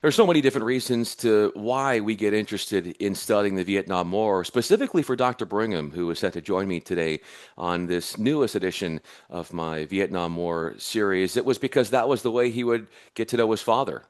There's so many different reasons to why we get interested in studying the Vietnam War, specifically for Dr. Brigham, who is set to join me today on this newest edition of my Vietnam War series. It was because that was the way he would get to know his father.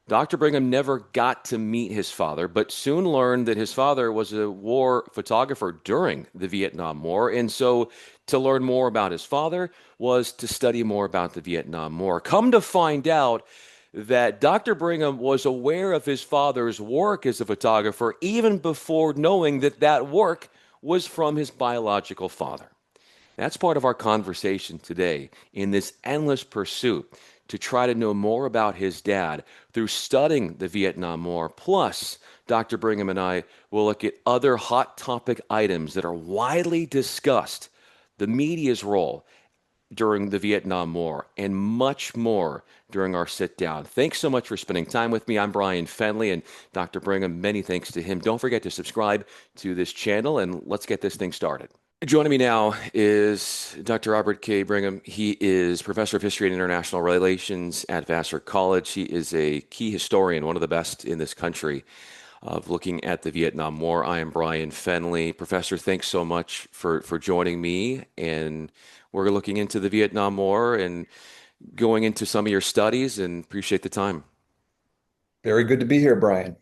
Dr. Brigham never got to meet his father, but soon learned that his father was a war photographer during the Vietnam War. And so to learn more about his father was to study more about the Vietnam War. Come to find out that Dr. Brigham was aware of his father's work as a photographer even before knowing that that work was from his biological father. That's part of our conversation today in this endless pursuit to try to know more about his dad through studying the Vietnam War. Plus, Dr. Brigham and I will look at other hot topic items that are widely discussed, the media's role during the Vietnam War, and much more during our sit down. Thanks so much for spending time with me. I'm Bryan Fenley, and Dr. Brigham, many thanks to him. Don't forget to subscribe to this channel, and let's get this thing started. Joining me now is Dr. Robert K. Brigham. He is Professor of History and International Relations at Vassar College. He is a key historian, one of the best in this country, of looking at the Vietnam War. I am Bryan Fenley. Professor, thanks so much for joining me. And we're looking into the Vietnam War and going into some of your studies, and appreciate the time. Very good to be here, Brian.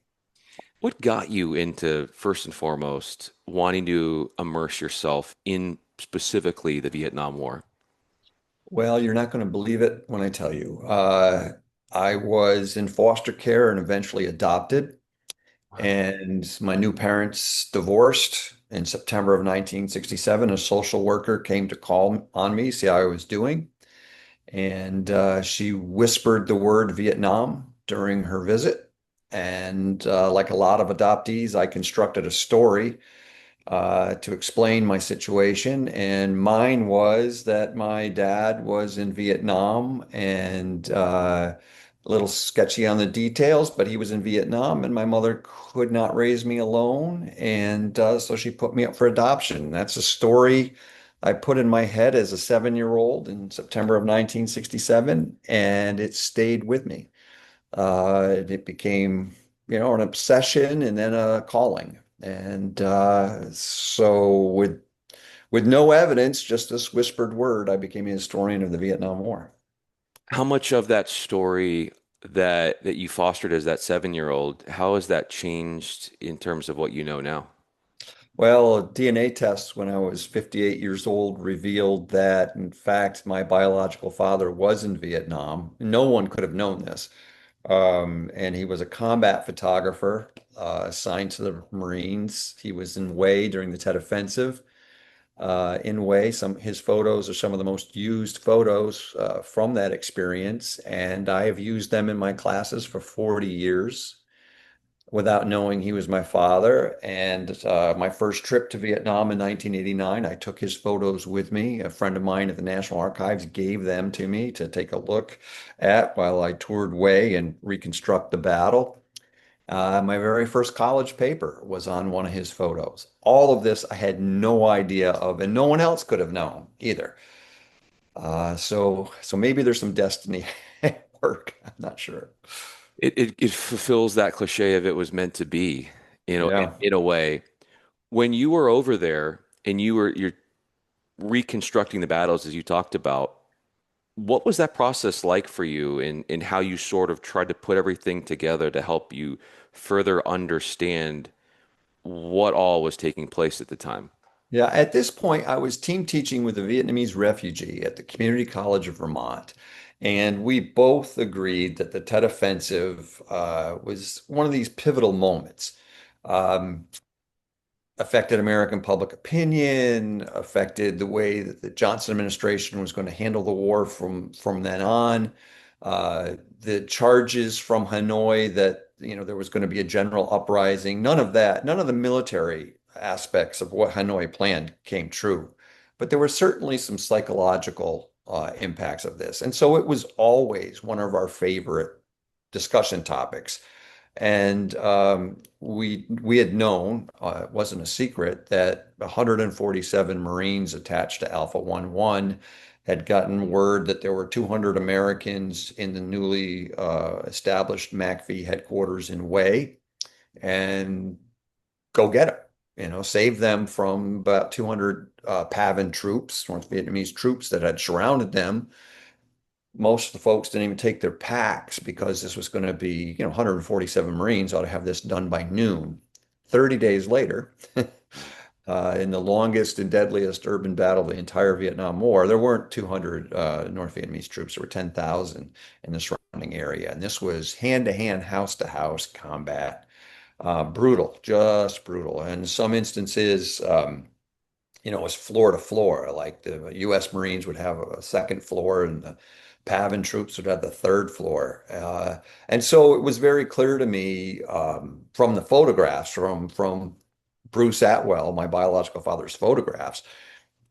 What got you into, first and foremost, wanting to immerse yourself in specifically the Vietnam War? Well, you're not going to believe it when I tell you. I was in foster care and eventually adopted, Wow. and my new parents divorced in September of 1967. A social worker came to call on me, see how I was doing, and she whispered the word Vietnam during her visit. And like a lot of adoptees, I constructed a story to explain my situation. And mine was that my dad was in Vietnam and a little sketchy on the details, but he was in Vietnam and my mother could not raise me alone. And so she put me up for adoption. That's a story I put in my head as a 7-year-old in September of 1967, and it stayed with me. It became, an obsession and then a calling. And so with no evidence, just this whispered word, I became a historian of the Vietnam War. How much of that story that you fostered as that 7-year-old, how has that changed in terms of what you know now? Well, DNA tests when I was 58 years old revealed that, in fact, my biological father was in Vietnam. No one could have known this. And he was a combat photographer assigned to the Marines. He was in Hue during the Tet Offensive. In Hue, his photos are some of the most used photos from that experience, and I have used them in my classes for 40 years without knowing he was my father. And my first trip to Vietnam in 1989, I took his photos with me. A friend of mine at the National Archives gave them to me to take a look at while I toured Hue and reconstruct the battle. My very first college paper was on one of his photos. All of this I had no idea of, and no one else could have known either. So maybe there's some destiny at work. I'm not sure. It fulfills that cliche of it was meant to be, Yeah. in a way. When you were over there and you're reconstructing the battles as you talked about, what was that process like for you in how you sort of tried to put everything together to help you further understand what all was taking place at the time? Yeah, at this point, I was team teaching with a Vietnamese refugee at the Community College of Vermont. And we both agreed that the Tet Offensive was one of these pivotal moments. Um, Affected American public opinion, affected the way that the Johnson administration was going to handle the war from then on. The charges from Hanoi that there was going to be a general uprising, none of that, none of the military aspects of what Hanoi planned came true. But there were certainly some psychological impacts of this. And so it was always one of our favorite discussion topics. And we had known, it wasn't a secret, that 147 Marines attached to Alpha 11 had gotten word that there were 200 Americans in the newly established MACV headquarters in Hue, and go get them. Save them from about 200 PAVN troops, North Vietnamese troops that had surrounded them. Most of the folks didn't even take their packs because this was going to be, 147 Marines ought to have this done by noon. 30 days later, in the longest and deadliest urban battle of the entire Vietnam War, there weren't 200 North Vietnamese troops. There were 10,000 in the surrounding area. And this was hand-to-hand, house-to-house combat. Brutal, just brutal. And in some instances, it was floor to floor. Like the U.S. Marines would have a second floor, and the PAVN troops would have the third floor. And so it was very clear to me from the photographs from Bruce Atwell, my biological father's photographs,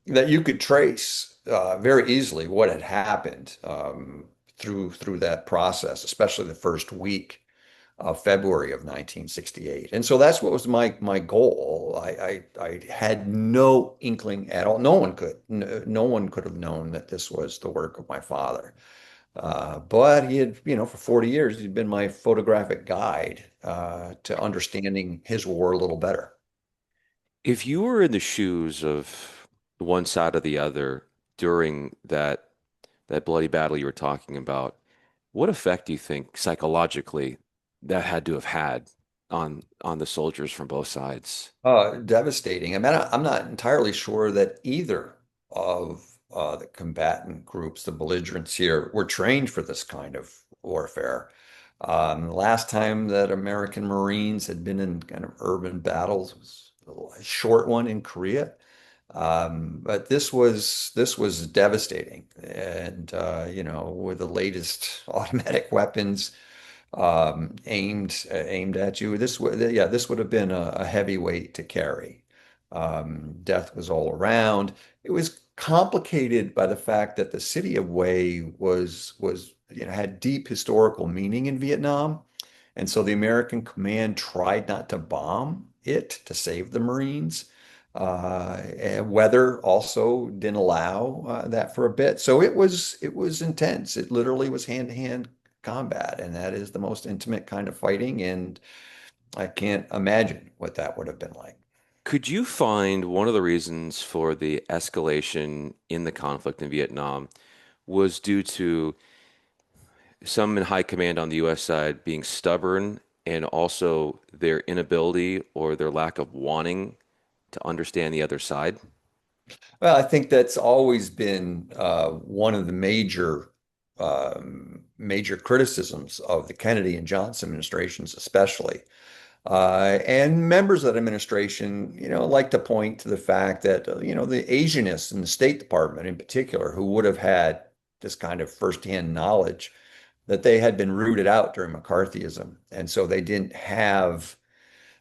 that you could trace very easily what had happened through that process, especially the first week of February of 1968. And so that's what was my goal. I had no inkling at all. No one could have known that this was the work of my father. But he had, for 40 years, he'd been my photographic guide to understanding his war a little better. If you were in the shoes of one side or the other during that bloody battle you were talking about, what effect do you think psychologically that had to have had on the soldiers from both sides? Devastating. I mean, I'm not entirely sure that either of the combatant groups, the belligerents here, were trained for this kind of warfare. The last time that American Marines had been in kind of urban battles was a short one in Korea. But this was devastating, and with the latest automatic weapons aimed at you. This would have been a heavy weight to carry. Death was all around. It was complicated by the fact that the city of Hue was had deep historical meaning in Vietnam, and so the American command tried not to bomb it to save the Marines. And weather also didn't allow that for a bit, so it was intense. It literally was hand-to-hand combat, and that is the most intimate kind of fighting, and I can't imagine what that would have been like. Could you find one of the reasons for the escalation in the conflict in Vietnam was due to some in high command on the U.S. side being stubborn and also their inability or their lack of wanting to understand the other side? Well, I think that's always been one of the major criticisms of the Kennedy and Johnson administrations, especially. And members of that administration, like to point to the fact that, the Asianists in the State Department in particular, who would have had this kind of firsthand knowledge, that they had been rooted out during McCarthyism. And so they didn't have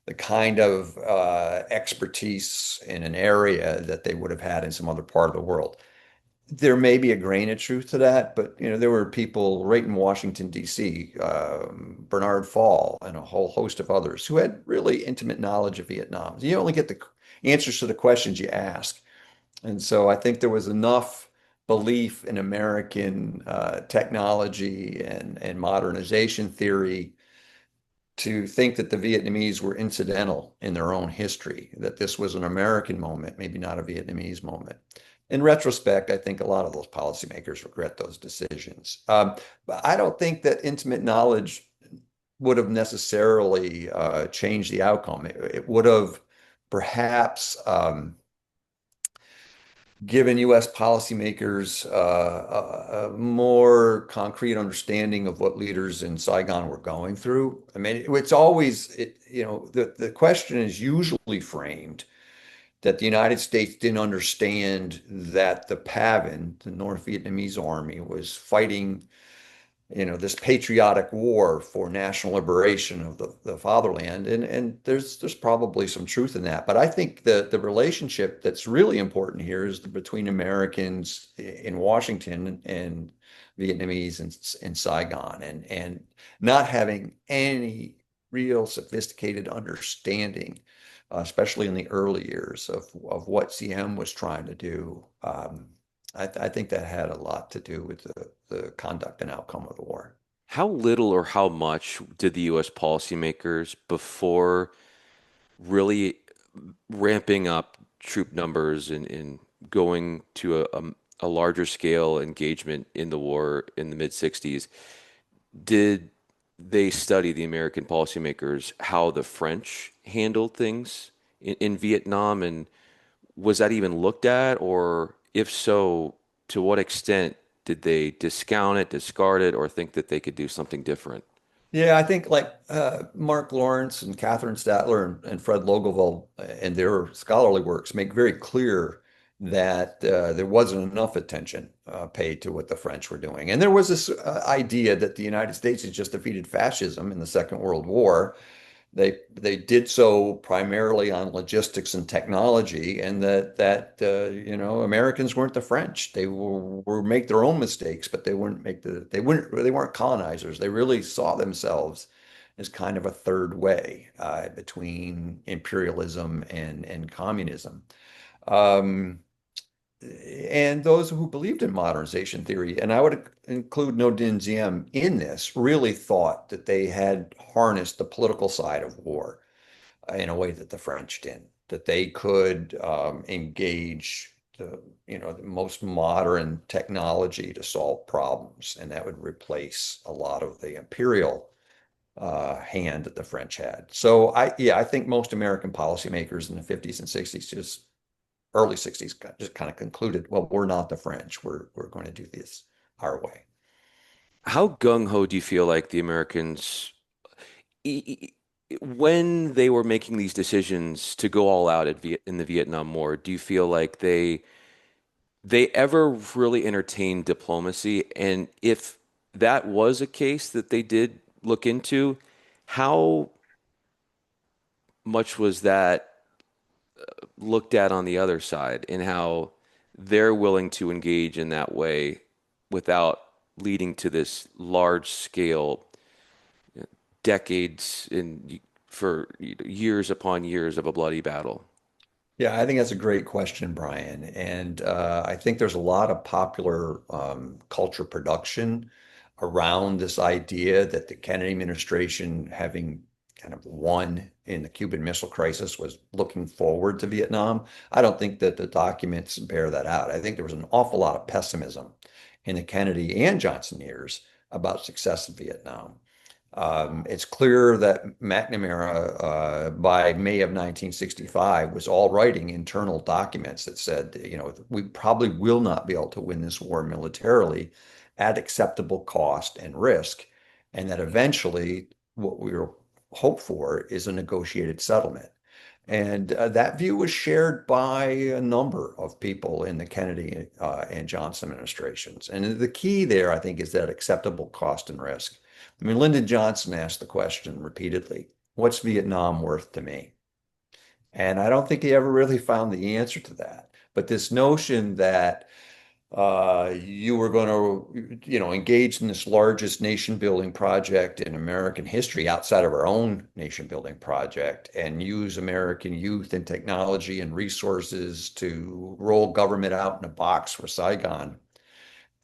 the kind of expertise in an area that they would have had in some other part of the world. There may be a grain of truth to that, but there were people right in Washington, D.C., Bernard Fall, and a whole host of others who had really intimate knowledge of Vietnam. You only get the answers to the questions you ask. And so I think there was enough belief in American technology and modernization theory to think that the Vietnamese were incidental in their own history, that this was an American moment, maybe not a Vietnamese moment. In retrospect, I think a lot of those policymakers regret those decisions. But I don't think that intimate knowledge would have necessarily changed the outcome. It would have perhaps given U.S. policymakers a more concrete understanding of what leaders in Saigon were going through. I mean, it's always, the question is usually framed that the United States didn't understand that the PAVN, the North Vietnamese army, was fighting this patriotic war for national liberation of the fatherland. And there's probably some truth in that. But I think the relationship that's really important here is between Americans in Washington and Vietnamese in Saigon, and not having any real sophisticated understanding, especially in the early years of what CM was trying to do. I think that had a lot to do with the conduct and outcome of the war. How little or how much did the U.S. policymakers before really ramping up troop numbers and going to a larger scale engagement in the war in the mid 60s, did they study the American policymakers how the French handled things in Vietnam? And was that even looked at? Or if so, to what extent did they discount it, discard it, or think that they could do something different? Yeah, I think like Mark Lawrence and Catherine Statler and Fred Logevall and their scholarly works make very clear that there wasn't enough attention paid to what the French were doing. And there was this idea that the United States had just defeated fascism in the Second World War. They did so primarily on logistics and technology, and that Americans weren't the French. They were make their own mistakes, but they weren't colonizers. They really saw themselves as kind of a third way between imperialism and communism. Um, and those who believed in modernization theory, and I would include No Din Diem in this, really thought that they had harnessed the political side of war in a way that the French didn't, that they could engage the most modern technology to solve problems, and that would replace a lot of the imperial hand that the French had. So I think most American policymakers in the 50s and 60s just early 60s just kind of concluded, well, we're not the French. We're going to do this our way. How gung-ho do you feel like the Americans, when they were making these decisions to go all out in the Vietnam War, do you feel like they ever really entertained diplomacy? And if that was a case that they did look into, how much was that looked at on the other side, and how they're willing to engage in that way without leading to this large scale, decades in for years upon years of a bloody battle? Yeah, I think that's a great question, Brian. And I think there's a lot of popular culture production around this idea that the Kennedy administration, having kind of won in the Cuban Missile Crisis, was looking forward to Vietnam. I don't think that the documents bear that out. I think there was an awful lot of pessimism in the Kennedy and Johnson years about success in Vietnam. It's clear that McNamara, by May of 1965, was all writing internal documents that said, we probably will not be able to win this war militarily at acceptable cost and risk, and that eventually what we hope for is a negotiated settlement. And that view was shared by a number of people in the Kennedy and Johnson administrations. And the key there, I think, is that acceptable cost and risk. I mean, Lyndon Johnson asked the question repeatedly, what's Vietnam worth to me? And I don't think he ever really found the answer to that. But this notion that you were going to, engage in this largest nation building project in American history outside of our own nation building project and use American youth and technology and resources to roll government out in a box for Saigon.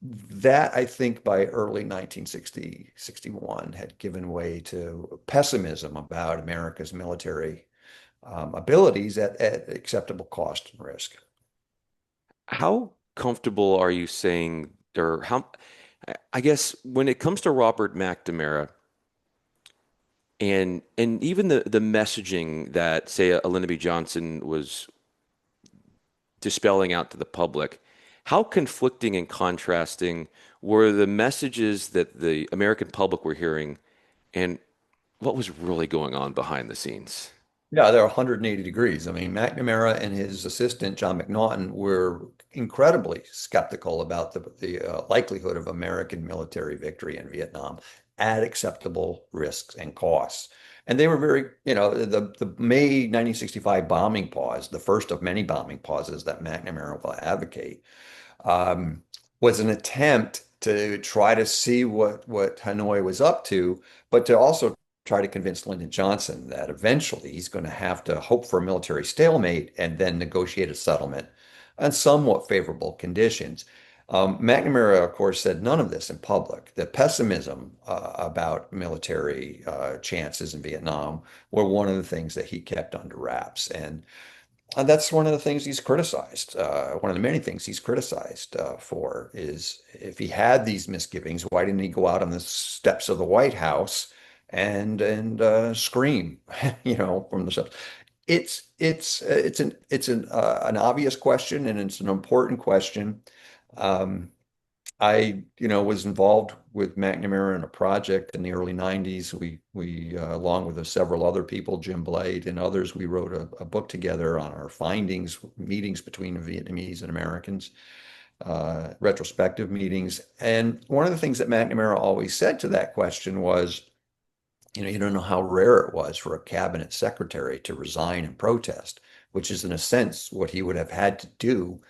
That, I think, by early 1960, 61 had given way to pessimism about America's military abilities at acceptable cost and risk. How comfortable are you saying, or how, I guess when it comes to Robert McNamara and even the messaging that, say, a Lyndon B. Johnson was dispelling out to the public, how conflicting and contrasting were the messages that the American public were hearing and what was really going on behind the scenes? Yeah, they're 180 degrees. I mean, McNamara and his assistant, John McNaughton, were incredibly skeptical about the likelihood of American military victory in Vietnam at acceptable risks and costs. And they were very, the May 1965 bombing pause, the first of many bombing pauses that McNamara will advocate, um, was an attempt to try to see what Hanoi was up to, but to also try to convince Lyndon Johnson that eventually he's going to have to hope for a military stalemate and then negotiate a settlement on somewhat favorable conditions. McNamara, of course, said none of this in public. The pessimism about military chances in Vietnam were one of the things that he kept under wraps. And that's one of the things he's criticized. One of the many things he's criticized for is if he had these misgivings, why didn't he go out on the steps of the White House and scream, from the steps? It's an obvious question and it's an important question. Um, I was involved with McNamara in a project in the early 90s. We along with several other people, Jim Blade and others, we wrote a book together on our findings, meetings between Vietnamese and Americans, retrospective meetings. And one of the things that McNamara always said to that question was, you don't know how rare it was for a cabinet secretary to resign and protest, which is in a sense what he would have had to do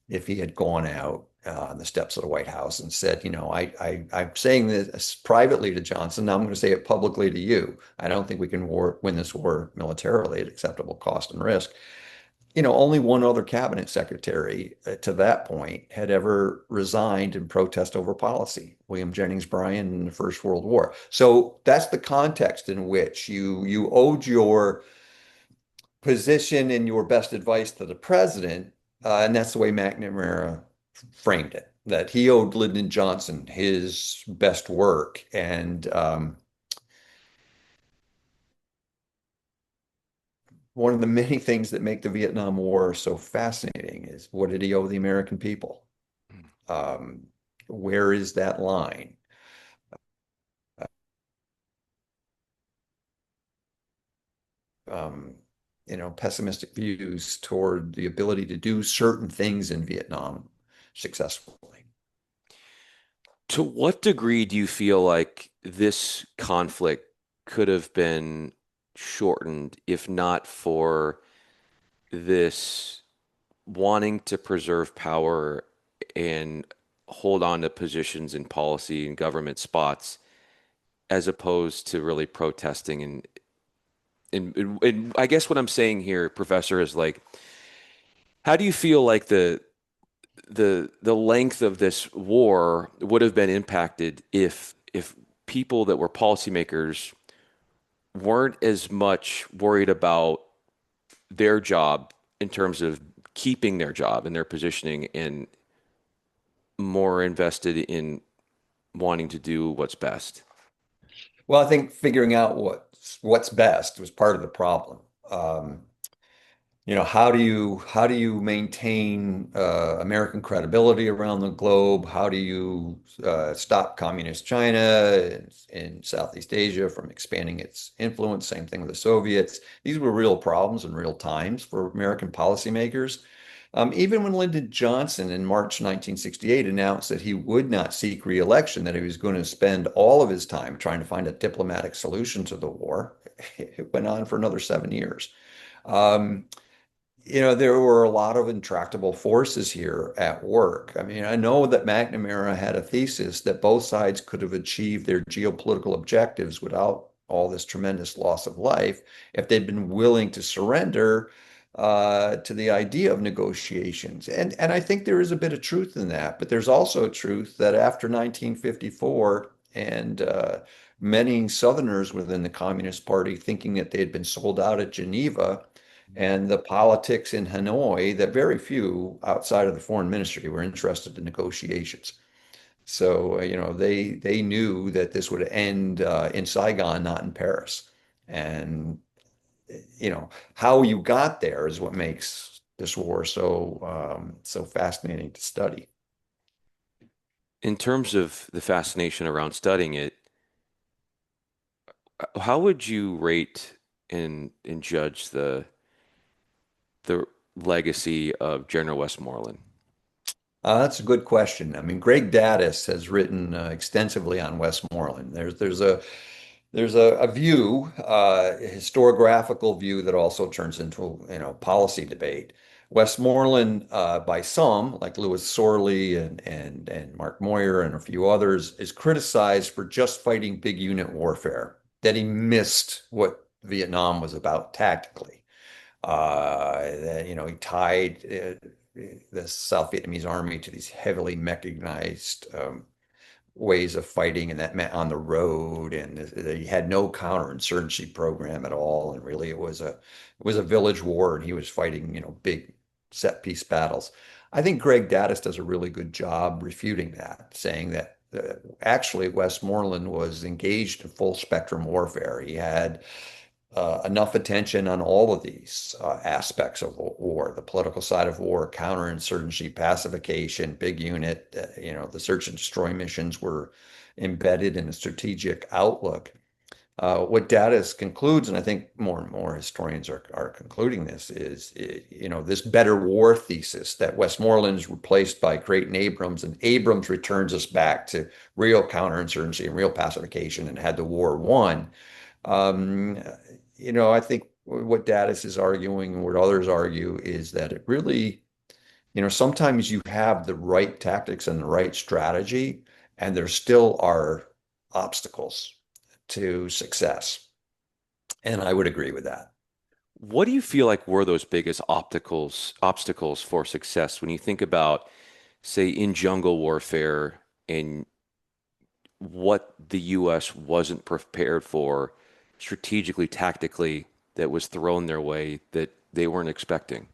if he had gone out on the steps of the White House and said, I'm saying this privately to Johnson. Now I'm going to say it publicly to you. I don't think we can win this war militarily at acceptable cost and risk. Only one other cabinet secretary to that point had ever resigned in protest over policy, William Jennings Bryan in the First World War. So that's the context in which you owed your position and your best advice to the president, and that's the way McNamara framed it, that he owed Lyndon Johnson his best work. And one of the many things that make the Vietnam War so fascinating is what did he owe the American people? Um, where is that line? Um, Pessimistic views toward the ability to do certain things in Vietnam successfully. To what degree do you feel like this conflict could have been shortened if not for this wanting to preserve power and hold on to positions in policy and government spots as opposed to really protesting and I guess what I'm saying here, Professor, is like, how do you feel like the length of this war would have been impacted if people that were policymakers weren't as much worried about their job in terms of keeping their job and their positioning and more invested in wanting to do what's best? Well, I think figuring out what's best was part of the problem. Um, how do you maintain American credibility around the globe? How do you stop communist China and Southeast Asia from expanding its influence? Same thing with the Soviets. These were real problems and real times for American policymakers. Even when Lyndon Johnson in March 1968 announced that he would not seek re-election, that he was going to spend all of his time trying to find a diplomatic solution to the war, it went on for another 7 years. Um, there were a lot of intractable forces here at work. I mean, I know that McNamara had a thesis that both sides could have achieved their geopolitical objectives without all this tremendous loss of life if they'd been willing to surrender to the idea of negotiations. And I think there is a bit of truth in that, but there's also a truth that after 1954 and many Southerners within the Communist Party thinking that they had been sold out at Geneva, and the politics in Hanoi that very few outside of the foreign ministry were interested in negotiations. So, they knew that this would end in Saigon, not in Paris. And, how you got there is what makes this war so fascinating to study. In terms of the fascination around studying it, how would you rate and judge the legacy of General Westmoreland? That's a good question. I mean, Greg Daddis has written extensively on Westmoreland. There's a view, a historiographical view that also turns into, policy debate. Westmoreland, by some, like Louis Sorley and Mark Moyer and a few others, is criticized for just fighting big unit warfare, that he missed what Vietnam was about tactically. He tied the South Vietnamese army to these heavily mechanized ways of fighting, and that meant on the road, and they had no counterinsurgency program at all. And really, it was a village war, and he was fighting, big set piece battles. I think Greg Daddis does a really good job refuting that, saying that actually Westmoreland was engaged in full spectrum warfare. He had enough attention on all of these aspects of war, the political side of war, counterinsurgency, pacification, big unit, the search and destroy missions were embedded in a strategic outlook. What Daddis concludes, and I think more and more historians are concluding this, is this better war thesis that Westmoreland is replaced by Creighton Abrams, and Abrams returns us back to real counterinsurgency and real pacification, and had the war won. Um, I think what Daddis is arguing and what others argue is that it really, sometimes you have the right tactics and the right strategy, and there still are obstacles to success. And I would agree with that. What do you feel like were those biggest obstacles for success when you think about, say, in jungle warfare and what the U.S. wasn't prepared for strategically, tactically, that was thrown their way that they weren't expecting?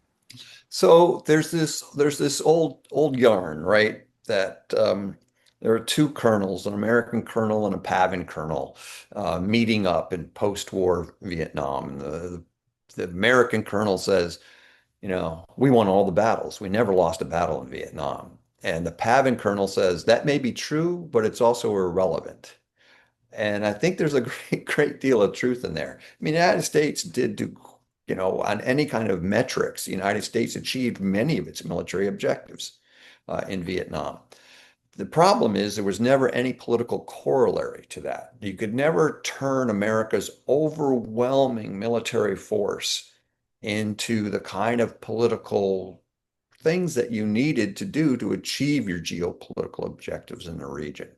So there's this old yarn, right? That there are two colonels, an American colonel and a Pavan colonel, meeting up in post-war Vietnam. And the American colonel says, we won all the battles. We never lost a battle in Vietnam. And the Pavan colonel says, that may be true, but it's also irrelevant. And I think there's a great deal of truth in there. I mean, the United States did do, on any kind of metrics, the United States achieved many of its military objectives in Vietnam. The problem is there was never any political corollary to that. You could never turn America's overwhelming military force into the kind of political things that you needed to do to achieve your geopolitical objectives in the region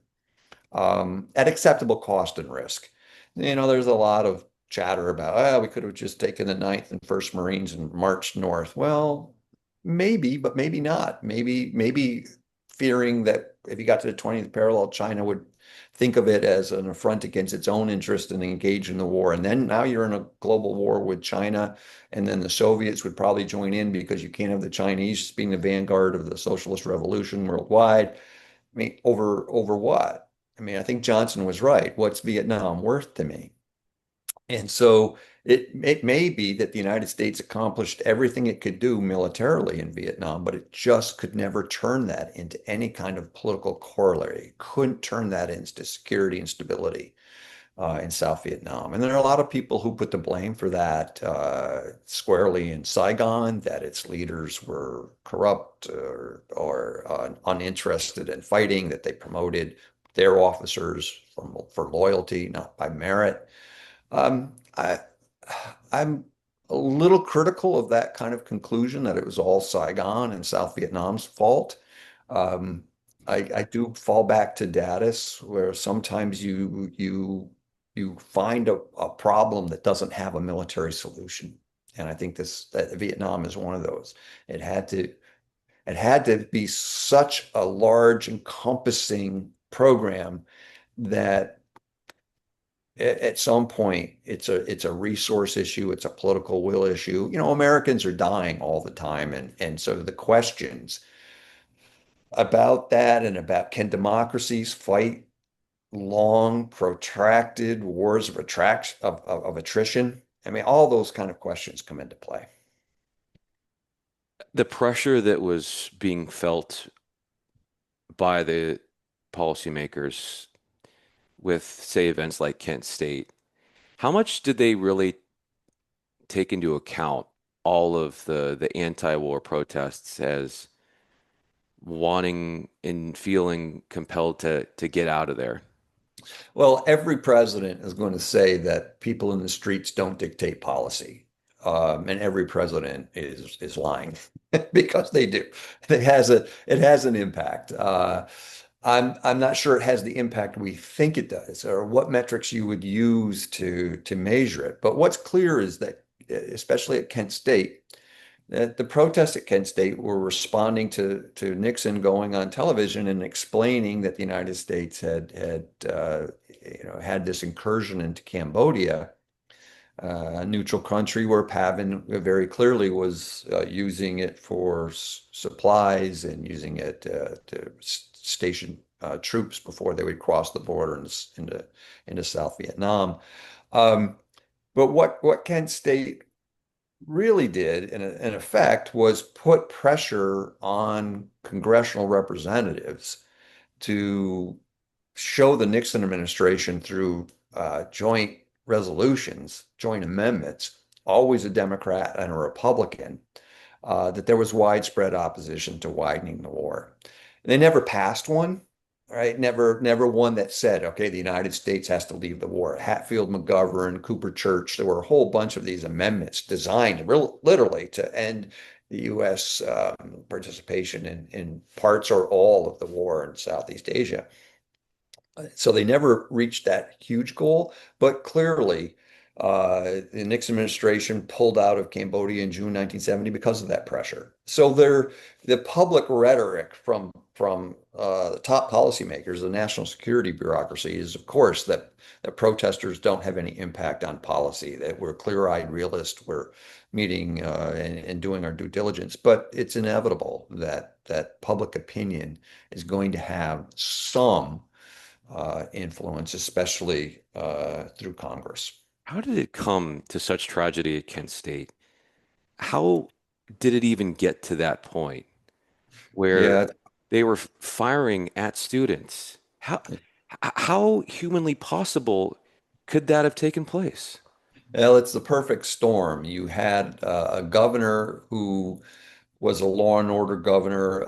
at acceptable cost and risk. There's a lot of chatter about, we could have just taken the Ninth and First Marines and marched north. Well, maybe, but maybe not. Maybe fearing that if you got to the 20th parallel, China would think of it as an affront against its own interest and engage in the war. And then now you're in a global war with China, and then the Soviets would probably join in because you can't have the Chinese being the vanguard of the socialist revolution worldwide. I mean, over what? I mean, I think Johnson was right. What's Vietnam worth to me? And so it may be that the United States accomplished everything it could do militarily in Vietnam, but it just could never turn that into any kind of political corollary. It couldn't turn that into security and stability in South Vietnam. And there are a lot of people who put the blame for that squarely in Saigon, that its leaders were corrupt or uninterested in fighting, that they promoted their officers for loyalty, not by merit. Um, I, I'm a little critical of that kind of conclusion that it was all Saigon and South Vietnam's fault. Um, I do fall back to Daddis, where sometimes you find a problem that doesn't have a military solution, and I think that Vietnam is one of those. It had to it had to be such a large, encompassing program that at some point it's a resource issue, it's a political will issue. Americans are dying all the time, and so the questions about that and about can democracies fight long, protracted wars of attraction of attrition? I mean, all those kind of questions come into play. The pressure that was being felt by the policymakers with, say, events like Kent State, how much did they really take into account all of the anti-war protests as wanting and feeling compelled to get out of there? Well, every president is going to say that people in the streets don't dictate policy. And every president is lying because they do. It has an impact. I'm not sure it has the impact we think it does, or what metrics you would use to measure it. But what's clear is that, especially at Kent State, The protests at Kent State were responding to Nixon going on television and explaining that the United States had this incursion into Cambodia, a neutral country where Pavin very clearly was using it for supplies and using it to station troops before they would cross the border into South Vietnam. Um, but what Kent State really did, in effect, was put pressure on congressional representatives to show the Nixon administration through joint resolutions, joint amendments, always a Democrat and a Republican, that there was widespread opposition to widening the war. They never passed one, right? Never one that said, okay, the United States has to leave the war. Hatfield, McGovern, Cooper Church, there were a whole bunch of these amendments designed literally to end the U.S. Participation in parts or all of the war in Southeast Asia. So they never reached that huge goal, but clearly the Nixon administration pulled out of Cambodia in June 1970 because of that pressure. So the public rhetoric from the top policymakers, the national security bureaucracy, is of course that protesters don't have any impact on policy, that we're clear-eyed realists, we're meeting and doing our due diligence, but it's inevitable that public opinion is going to have some influence, especially through Congress. How did it come to such tragedy at Kent State? How did it even get to that point where Yeah, they were firing at students? How humanly possible could that have taken place? well, it's the perfect storm. You had a governor who was a law and order governor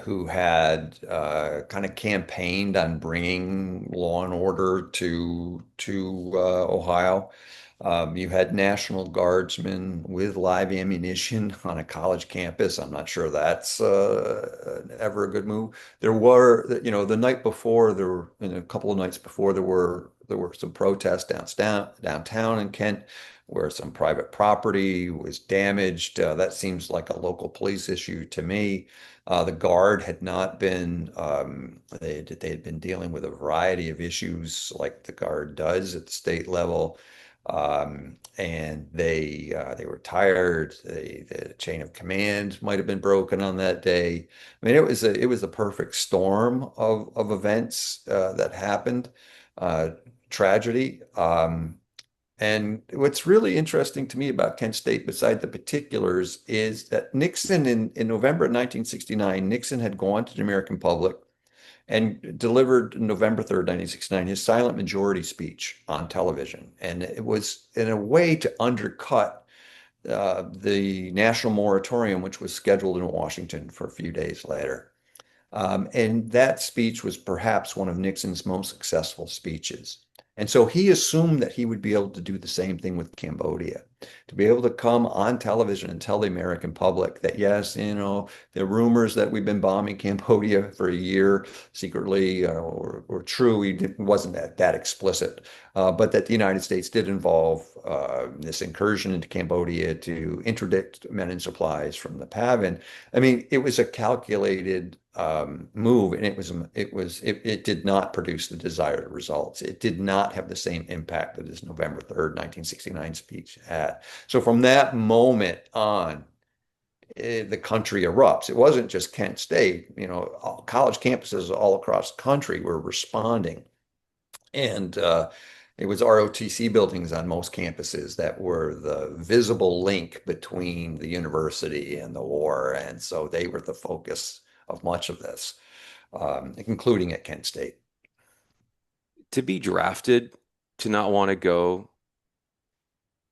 who had kind of campaigned on bringing law and order to Ohio. You had National Guardsmen with live ammunition on a college campus. I'm not sure that's ever a good move. There were, the night before, there were, and a couple of nights before, there were some protests downtown in Kent where some private property was damaged. That seems like a local police issue to me. The Guard had not been, they had been dealing with a variety of issues like the Guard does at the state level. And they were tired. The chain of command might have been broken on that day. I mean, it was a perfect storm of events that happened. Uh, Tragedy. And what's really interesting to me about Kent State, beside the particulars, is that Nixon in November of 1969, Nixon had gone to the American public and delivered November 3rd, 1969, his silent majority speech on television. And it was in a way to undercut the national moratorium, which was scheduled in Washington for a few days later. And that speech was perhaps one of Nixon's most successful speeches. And so he assumed that he would be able to do the same thing with Cambodia, to be able to come on television and tell the American public that, yes, the rumors that we've been bombing Cambodia for a year secretly or true. He wasn't that explicit, but that the United States did involve this incursion into Cambodia to interdict men and supplies from the PAVN. I mean, it was a calculated move, and it did not produce the desired results. It did not have the same impact that his November 3rd, 1969 speech had. So from that moment on, the country erupts. It wasn't just Kent State. College campuses all across the country were responding, and it was ROTC buildings on most campuses that were the visible link between the university and the war. And so they were the focus of much of this, including at Kent State. To be drafted, to not want to go,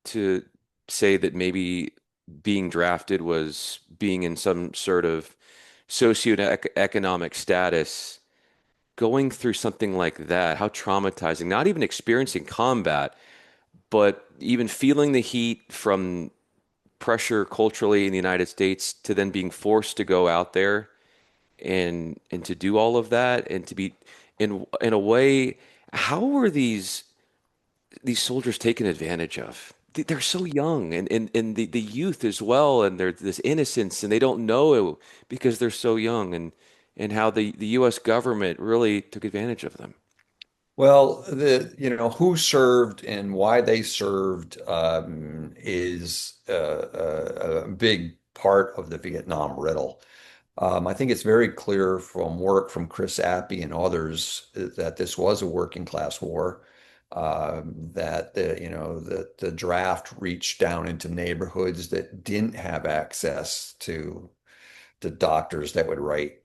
to say that maybe being drafted was being in some sort of socioeconomic status, going through something like that, how traumatizing, not even experiencing combat, but even feeling the heat from pressure culturally in the United States to then being forced to go out there and to do all of that and to be in a way, how were these soldiers taken advantage of? they're so young and the youth as well, and they're this innocence, and they don't know because they're so young, and how the U.S. government really took advantage of them. Well, who served and why they served is a big part of the Vietnam riddle. I think it's very clear from work from Chris Appy and others that this was a working class war. That the draft reached down into neighborhoods that didn't have access to doctors that would write,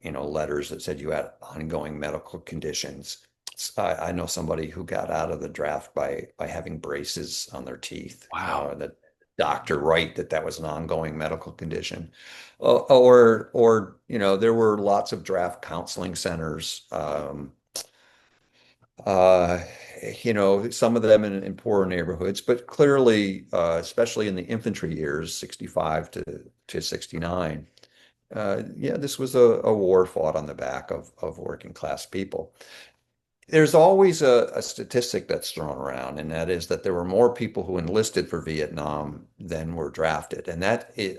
letters that said you had ongoing medical conditions. I know somebody who got out of the draft by having braces on their teeth. Wow. That doctor write that that was an ongoing medical condition, or there were lots of draft counseling centers. Uh, some of them in poorer neighborhoods, but clearly, especially in the infantry years, 65 to 69. Yeah, this was a war fought on the back of working class people. There's always a statistic that's thrown around, and that is that there were more people who enlisted for Vietnam than were drafted. And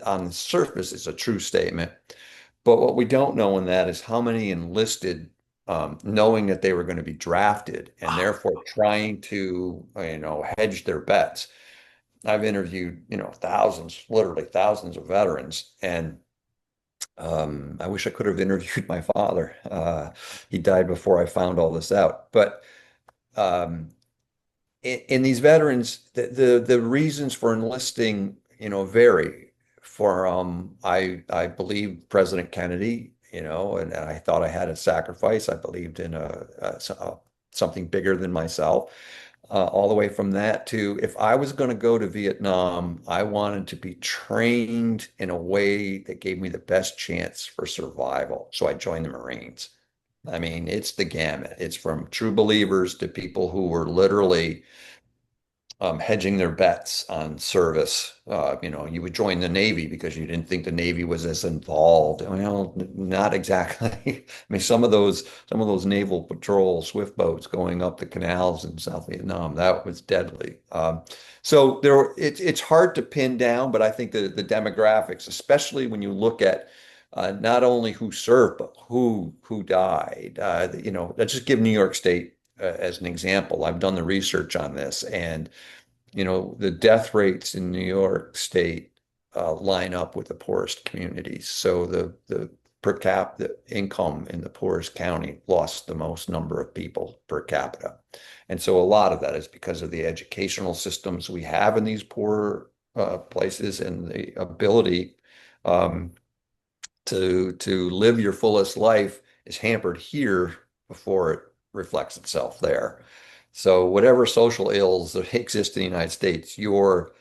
on the surface, is a true statement. But what we don't know in that is how many enlisted, knowing that they were going to be drafted and therefore trying to, hedge their bets. I've interviewed, thousands, literally thousands of veterans, and I wish I could have interviewed my father. He died before I found all this out. But um, in these veterans, the reasons for enlisting, vary. For I believe President Kennedy, and I thought I had a sacrifice. I believed in something bigger than myself. All the way from that to if I was going to go to Vietnam, I wanted to be trained in a way that gave me the best chance for survival. So I joined the Marines. I mean, it's the gamut. It's from true believers to people who were literally hedging their bets on service. You would join the Navy because you didn't think the Navy was as involved. Well, not exactly. I mean, some of those naval patrol swift boats going up the canals in South Vietnam, that was deadly. So it's hard to pin down, but I think the demographics, especially when you look at not only who served, but who died. Let's just give New York State as an example. I've done the research on this, and the death rates in New York State line up with the poorest communities. So the per capita income in the poorest county lost the most number of people per capita. And so a lot of that is because of the educational systems we have in these poor places and the ability um, to live your fullest life is hampered here before it reflects itself there. So whatever social ills that exist in the United States, your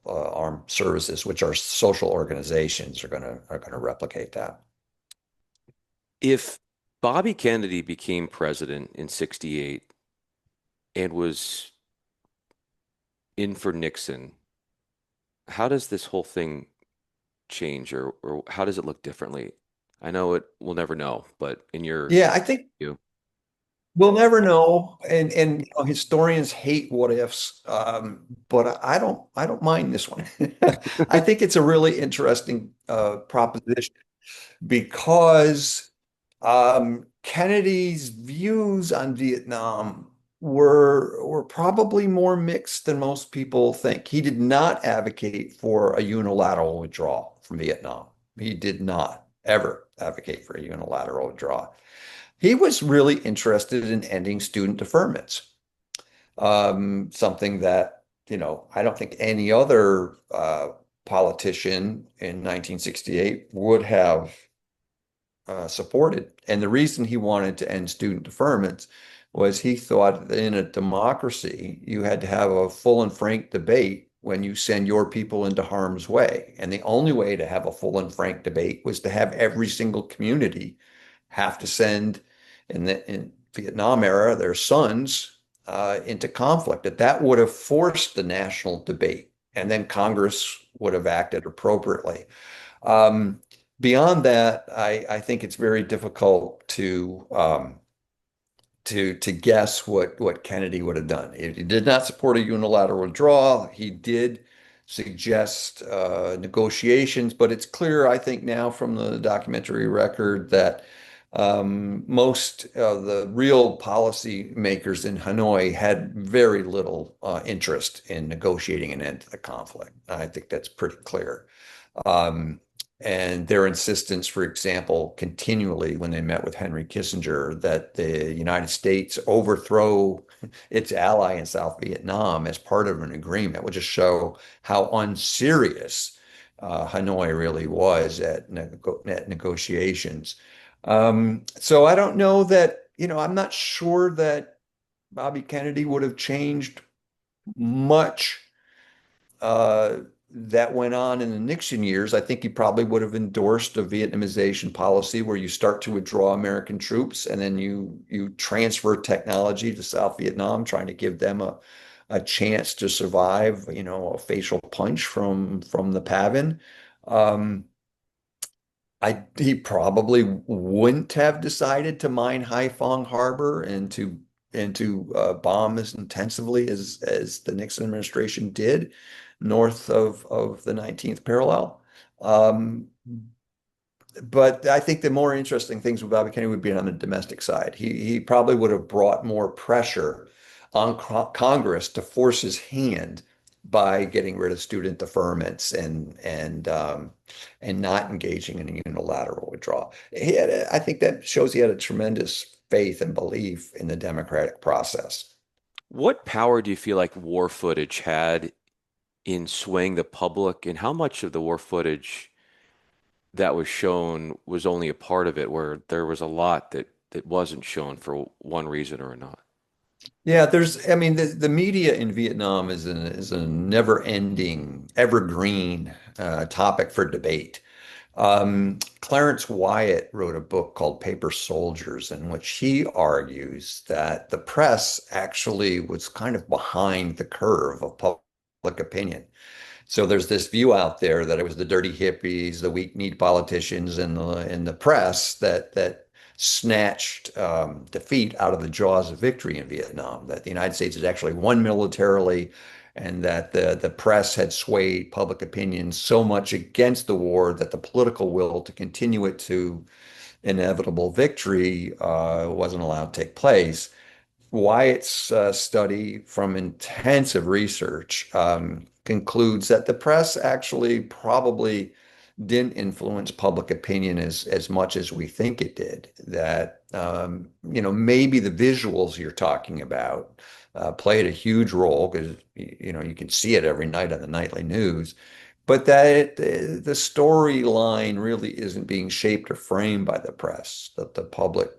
armed services, which are social organizations, are gonna replicate that. If Bobby Kennedy became president in 68 and was in for Nixon, how does this whole thing change, or how does it look differently? I know it we'll never know, but in your Yeah, I think view. we'll never know, and historians hate what ifs, but I don't mind this one. I think it's a really interesting proposition because Kennedy's views on Vietnam were probably more mixed than most people think. He did not advocate for a unilateral withdrawal from Vietnam. He did not ever advocate for a unilateral withdrawal. He was really interested in ending student deferments, something that, I don't think any other politician in 1968 would have supported. And the reason he wanted to end student deferments was he thought that in a democracy, you had to have a full and frank debate when you send your people into harm's way. And the only way to have a full and frank debate was to have every single community have to send, in Vietnam era, their sons into conflict. That would have forced the national debate, and then Congress would have acted appropriately. Um, Beyond that, I think it's very difficult to guess what Kennedy would have done. He did not support a unilateral withdrawal. He did suggest negotiations, but it's clear, I think, now from the documentary record that most of the real policy makers in Hanoi had very little interest in negotiating an end to the conflict. I think that's pretty clear. Um, and their insistence, for example, continually when they met with Henry Kissinger, that the United States overthrow its ally in South Vietnam as part of an agreement, would just show how unserious Hanoi really was at negotiations. So I don't know that, I'm not sure that Bobby Kennedy would have changed much that went on in the Nixon years. I think he probably would have endorsed a Vietnamization policy where you start to withdraw American troops and then you transfer technology to South Vietnam, trying to give them a chance to survive, a facial punch from the PAVN. Um, he probably wouldn't have decided to mine Haiphong Harbor and to bomb as intensively as the Nixon administration did north of the 19th parallel. Um, but I think the more interesting things with Bobby Kennedy would be on the domestic side. He probably would have brought more pressure on Congress to force his hand by getting rid of student deferments and not engaging in a unilateral withdrawal. I think that shows he had a tremendous faith and belief in the democratic process. What power do you feel like war footage had in swaying the public, and how much of the war footage that was shown was only a part of it, where there was a lot that wasn't shown for one reason or another? Yeah, I mean, the media in Vietnam is a never-ending, evergreen topic for debate. Clarence Wyatt wrote a book called Paper Soldiers, in which he argues that the press actually was kind of behind the curve of public opinion. So there's this view out there that it was the dirty hippies, the weak-kneed politicians, and the press that snatched defeat out of the jaws of victory in Vietnam. That the United States had actually won militarily, and that the press had swayed public opinion so much against the war that the political will to continue it to inevitable victory wasn't allowed to take place. Wyatt's study from intensive research concludes that the press actually probably didn't influence public opinion as much as we think it did. That maybe the visuals you're talking about played a huge role because you can see it every night on the nightly news, but that the storyline really isn't being shaped or framed by the press. That the public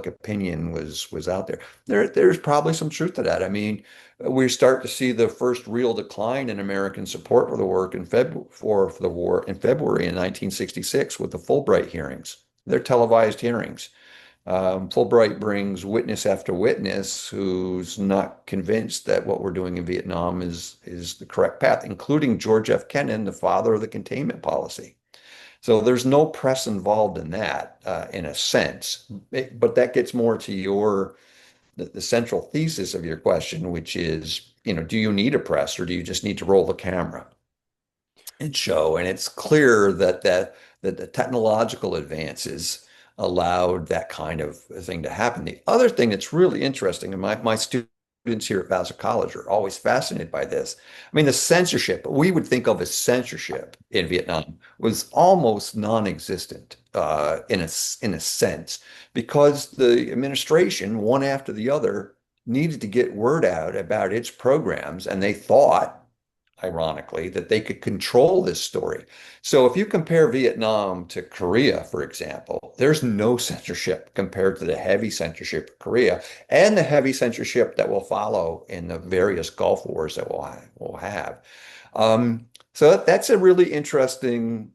opinion was out there. There's probably some truth to that. I mean, we start to see the first real decline in American support for the work in for the war in February in 1966 with the Fulbright hearings. They're televised hearings. Fulbright brings witness after witness who's not convinced that what we're doing in Vietnam is the correct path, including George F. Kennan, the father of the containment policy. So there's no press involved in that, in a sense. But that gets more to the central thesis of your question, which is, do you need a press or do you just need to roll the camera and show? And it's clear that the technological advances allowed that kind of thing to happen. The other thing that's really interesting, and my students here at Vassar College are always fascinated by this. I mean, the censorship we would think of as censorship in Vietnam was almost non-existent in a sense, because the administration, one after the other, needed to get word out about its programs, and they thought, ironically, that they could control this story. So if you compare Vietnam to Korea, for example, there's no censorship compared to the heavy censorship of Korea and the heavy censorship that will follow in the various Gulf wars that we'll have. So that's a really interesting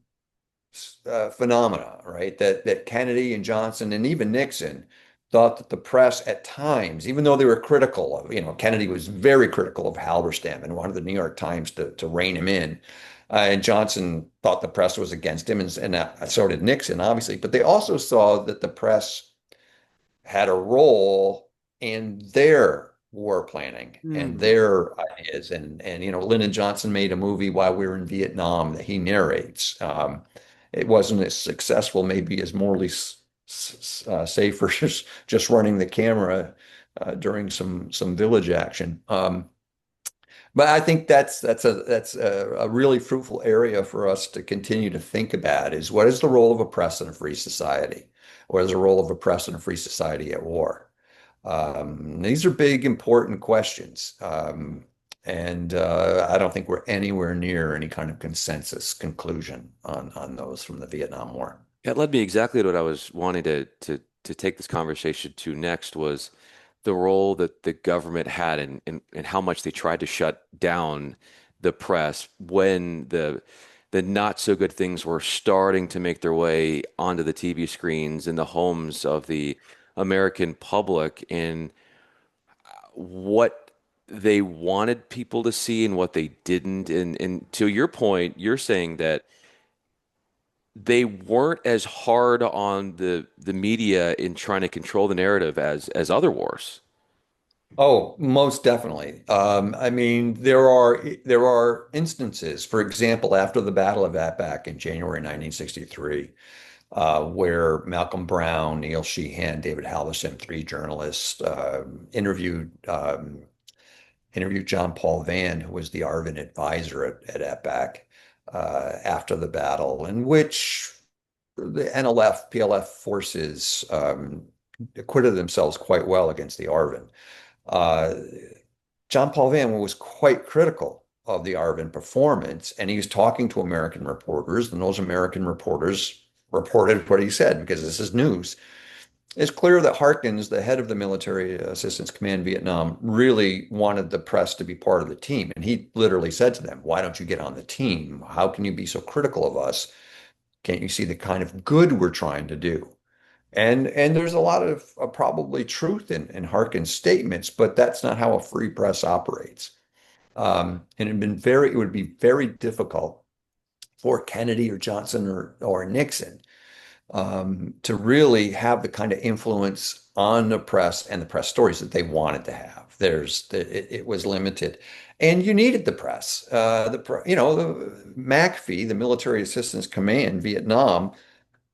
phenomena, right? That Kennedy and Johnson and even Nixon thought that the press at times, even though they were critical of, Kennedy was very critical of Halberstam and wanted the New York Times to rein him in. And Johnson thought the press was against him, and so did Nixon, obviously. But they also saw that the press had a role and their war planning and Hmm. their ideas. And Lyndon Johnson made a movie while we were in Vietnam that he narrates. It wasn't as successful, maybe as morally safe for just running the camera during some village action. But I think that's a really fruitful area for us to continue to think about is what is the role of a press in a free society? What is the role of a press in a free society at war? These are big, important questions. And I don't think we're anywhere near any kind of consensus conclusion on those from the Vietnam War. That led me exactly to what I was wanting to take this conversation to next was the role that the government had and how much they tried to shut down the press when the not so good things were starting to make their way onto the TV screens in the homes of the American public and what they wanted people to see and what they didn't. And to your point, you're saying that they weren't as hard on the media in trying to control the narrative as other wars. Oh, most definitely. I mean, there are instances, for example, after the Battle of Atback in January 1963, where Malcolm Brown, Neil Sheehan, David Halverson, three journalists, interviewed John Paul Vann, who was the ARVN advisor at APAC after the battle, in which the NLF, PLF forces acquitted themselves quite well against the ARVN. Uh, John Paul Vann was quite critical of the ARVN performance, and he was talking to American reporters, and those American reporters reported what he said because this is news. It's clear that Harkins, the head of the Military Assistance Command Vietnam, really wanted the press to be part of the team. And he literally said to them, "Why don't you get on the team? How can you be so critical of us? Can't you see the kind of good we're trying to do?" And there's a lot of probably truth in Harkin's statements, but that's not how a free press operates. And it would be very difficult for Kennedy or Johnson or Nixon to really have the kind of influence on the press and the press stories that they wanted to have. It was limited, and you needed the press. The MACV, the Military Assistance Command, Vietnam,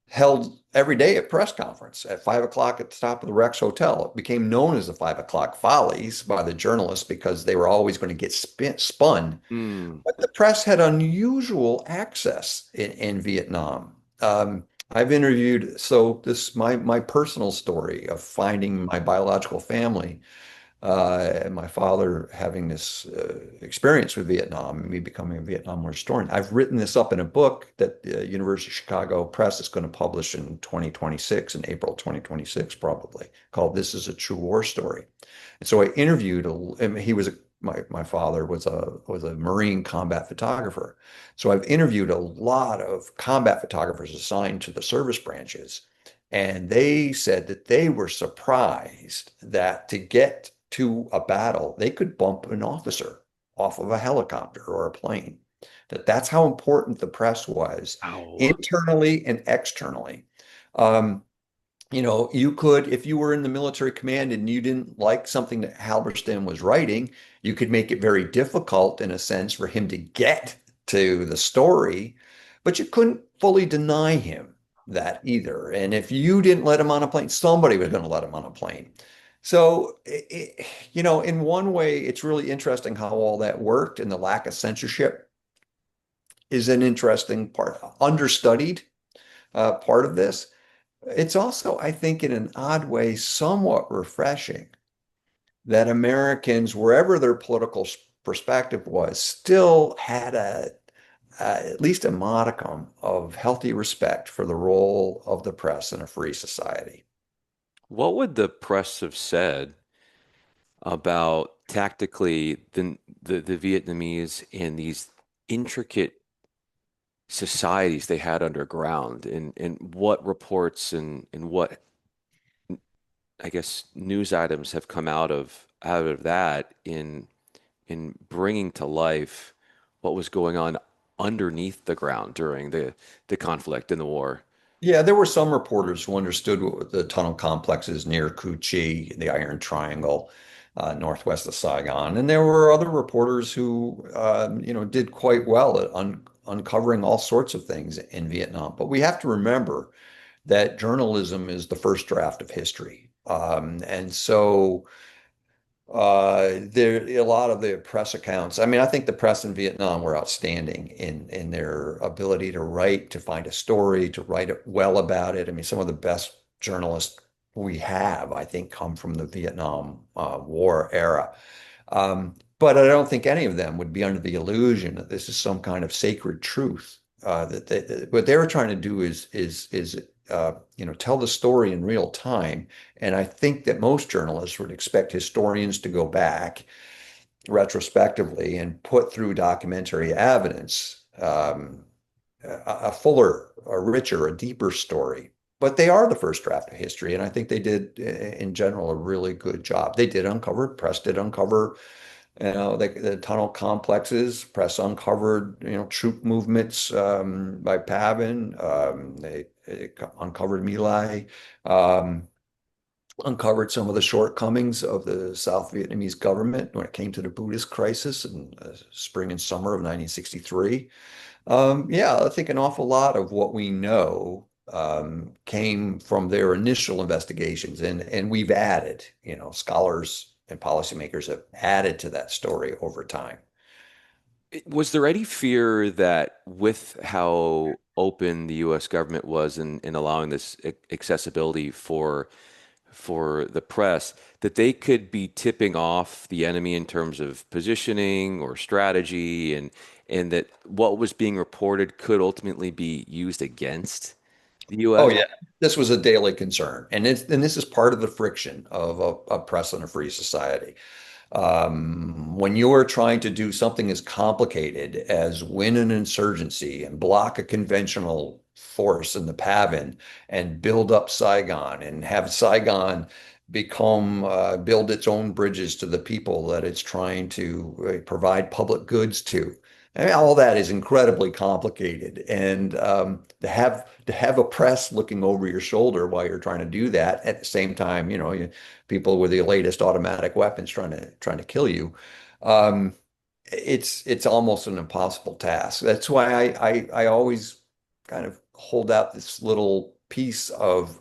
held every day a press conference at 5 o'clock at the top of the Rex Hotel. It became known as the 5 o'clock Follies by the journalists because they were always going to get spun. Hmm. But the press had unusual access in Vietnam. I've interviewed, so this my personal story of finding my biological family and my father having this experience with Vietnam and me becoming a Vietnam War historian. I've written this up in a book that the University of Chicago Press is going to publish in 2026, in April 2026, probably, called This is a True War Story. And so I interviewed, he was my father was a Marine combat photographer. So I've interviewed a lot of combat photographers assigned to the service branches. And they said that they were surprised that to get to a battle, they could bump an officer off of a helicopter or a plane. That's how important the press was Ow. internally and externally. Um, you could, if you were in the military command and you didn't like something that Halberstam was writing, you could make it very difficult, in a sense, for him to get to the story, but you couldn't fully deny him that either. And if you didn't let him on a plane, somebody was going to let him on a plane. So, in one way, it's really interesting how all that worked, and the lack of censorship is an interesting part, understudied part of this. It's also, I think, in an odd way, somewhat refreshing that Americans, wherever their political perspective was, still had at least a modicum of healthy respect for the role of the press in a free society. What would the press have said about tactically the Vietnamese and these intricate societies they had underground and what reports and what I guess news items have come out of that in bringing to life what was going on underneath the ground during the conflict and the war. Yeah, there were some reporters who understood what the tunnel complexes near Cu Chi, the Iron Triangle, northwest of Saigon, and there were other reporters who, did quite well at uncovering all sorts of things in Vietnam. But we have to remember that journalism is the first draft of history, and so. There a lot of the press accounts. I mean, I think the press in Vietnam were outstanding in their ability to write, to find a story, to write it well about it. I mean, some of the best journalists we have, I think, come from the Vietnam War era. But I don't think any of them would be under the illusion that this is some kind of sacred truth. What they were trying to do is tell the story in real time. And I think that most journalists would expect historians to go back retrospectively and put through documentary evidence a fuller, a richer, a deeper story. But they are the first draft of history, and I think they did, in general, a really good job. They did uncover, press did uncover, the tunnel complexes. Press uncovered, troop movements by Pavin. They uncovered My Lai. Um, Uncovered some of the shortcomings of the South Vietnamese government when it came to the Buddhist crisis in spring and summer of 1963. Yeah, I think an awful lot of what we know came from their initial investigations, and we've added, scholars and policymakers have added to that story over time. Was there any fear that with how open the U.S. government was in allowing this accessibility for the press, that they could be tipping off the enemy in terms of positioning or strategy, and that what was being reported could ultimately be used against the Oh U.S.? yeah, this was a daily concern, and this is part of the friction of a press in a free society. When you are trying to do something as complicated as win an insurgency and block a conventional force in the Pavin and build up Saigon and have Saigon build its own bridges to the people that it's trying to provide public goods to. I mean, all that is incredibly complicated, and to have a press looking over your shoulder while you're trying to do that at the same time, people with the latest automatic weapons trying to kill you. Um, it's almost an impossible task. That's why I always kind of hold out this little piece of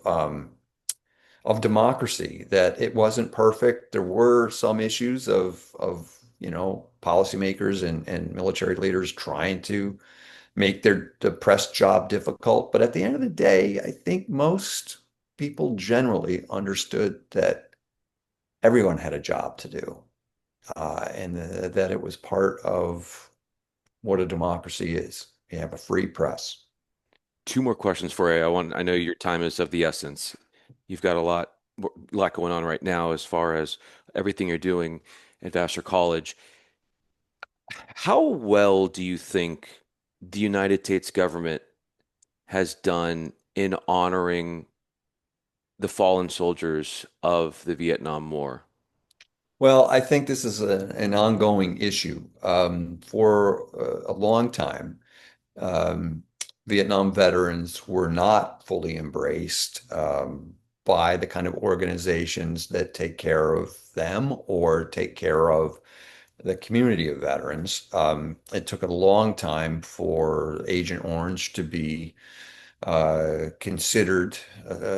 democracy, that it wasn't perfect. There were some issues of policymakers and military leaders trying to make the press job difficult. But at the end of the day, I think most people generally understood that everyone had a job to do, and that it was part of what a democracy is. You have a free press. Two more questions for you. I know your time is of the essence. You've got a lot going on right now as far as everything you're doing at Vassar College. How well do you think the United States government has done in honoring the fallen soldiers of the Vietnam War? Well, I think this is an ongoing issue. For a long time, um, Vietnam veterans were not fully embraced by the kind of organizations that take care of them or take care of the community of veterans. It took a long time for Agent Orange to be considered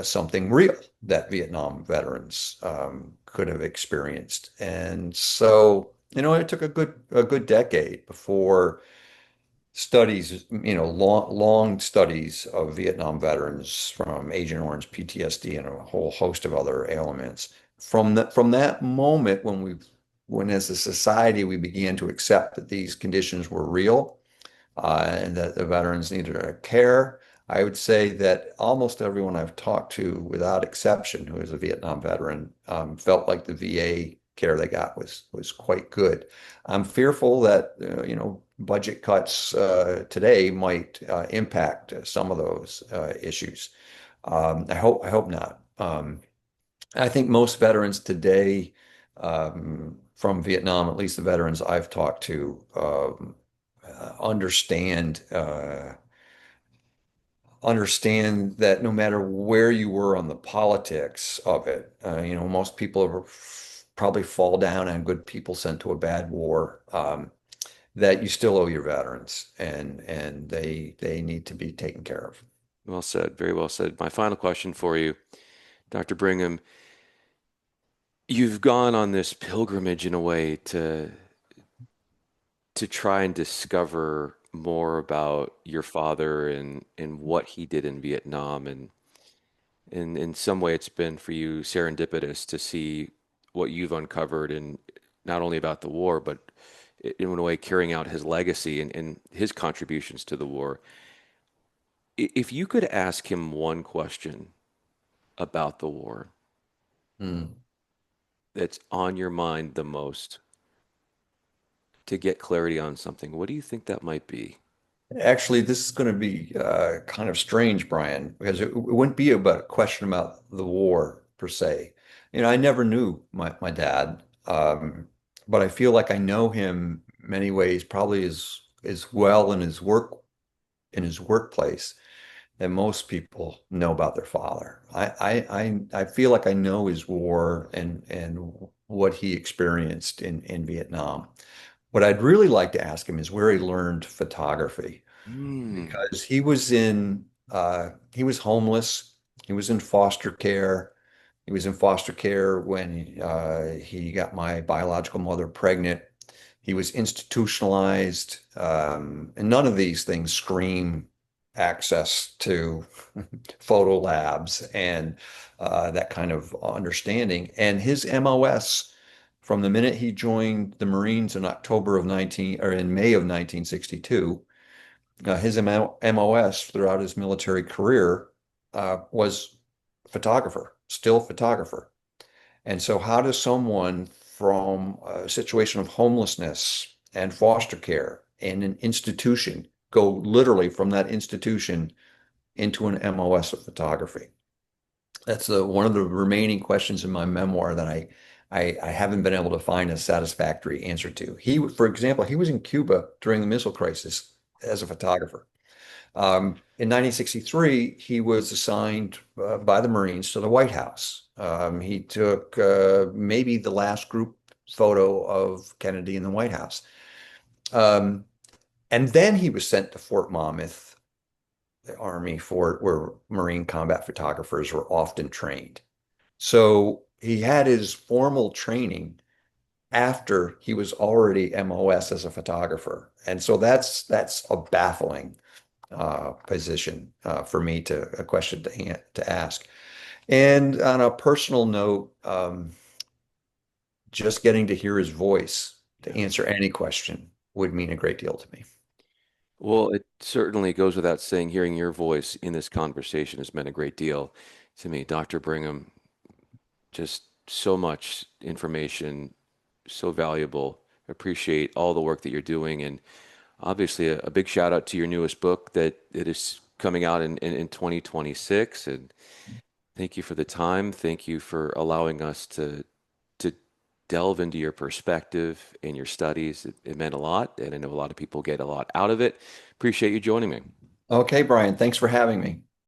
something real that Vietnam veterans could have experienced. And so, it took a good decade before studies, long studies of Vietnam veterans from Agent Orange, PTSD, and a whole host of other ailments. From that moment when as a society we began to accept that these conditions were real, and that the veterans needed our care. I would say that almost everyone I've talked to, without exception, who is a Vietnam veteran, felt like the VA care they got was quite good. I'm fearful that budget cuts today might impact some of those issues. I hope not. I think most veterans today from Vietnam, at least the veterans I've talked to, understand understand that no matter where you were on the politics of it, most people probably fall down on good people sent to a bad war, that you still owe your veterans and they need to be taken care of. Well said. Very well said. My final question for you, Dr. Brigham, you've gone on this pilgrimage in a way to try and discover more about your father and what he did in Vietnam. And in some way, it's been for you serendipitous to see what you've uncovered and not only about the war, but in a way carrying out his legacy and his contributions to the war. If you could ask him one question about the war Hmm. that's on your mind the most to get clarity on something, what do you think that might be? Actually, this is going to be kind of strange, Brian, because it wouldn't be about a question about the war per se. I never knew my dad, but I feel like I know him many ways, probably as well in his workplace than most people know about their father. I feel like I know his war and what he experienced in Vietnam. What I'd really like to ask him is where he learned photography Hmm. because he was homeless. He was in foster care. He was in foster care when he got my biological mother pregnant. He was institutionalized, and none of these things scream access to photo labs and that kind of understanding. And his MOS from the minute he joined the Marines in October of 19 or in May of 1962, his MOS throughout his military career was photographer, still photographer. And so, how does someone from a situation of homelessness and foster care and an institution go literally from that institution into an MOS of photography? That's one of the remaining questions in my memoir that I haven't been able to find a satisfactory answer to. For example, he was in Cuba during the missile crisis as a photographer. In 1963, he was assigned by the Marines to the White House. He took maybe the last group photo of Kennedy in the White House. Um, and then he was sent to Fort Monmouth, the Army fort, where Marine combat photographers were often trained. So he had his formal training after he was already MOS as a photographer. And so that's a baffling position for me a question to ask. And on a personal note, just getting to hear his voice to Yeah. answer any question would mean a great deal to me. Well, it certainly goes without saying, hearing your voice in this conversation has meant a great deal to me. Dr. Brigham, just so much information, so valuable. Appreciate all the work that you're doing. And obviously, a big shout out to your newest book that it is coming out in 2026. And thank you for the time. Thank you for allowing us to delve into your perspective and your studies. It meant a lot, and I know a lot of people get a lot out of it. Appreciate you joining me. Okay, Brian, thanks for having me.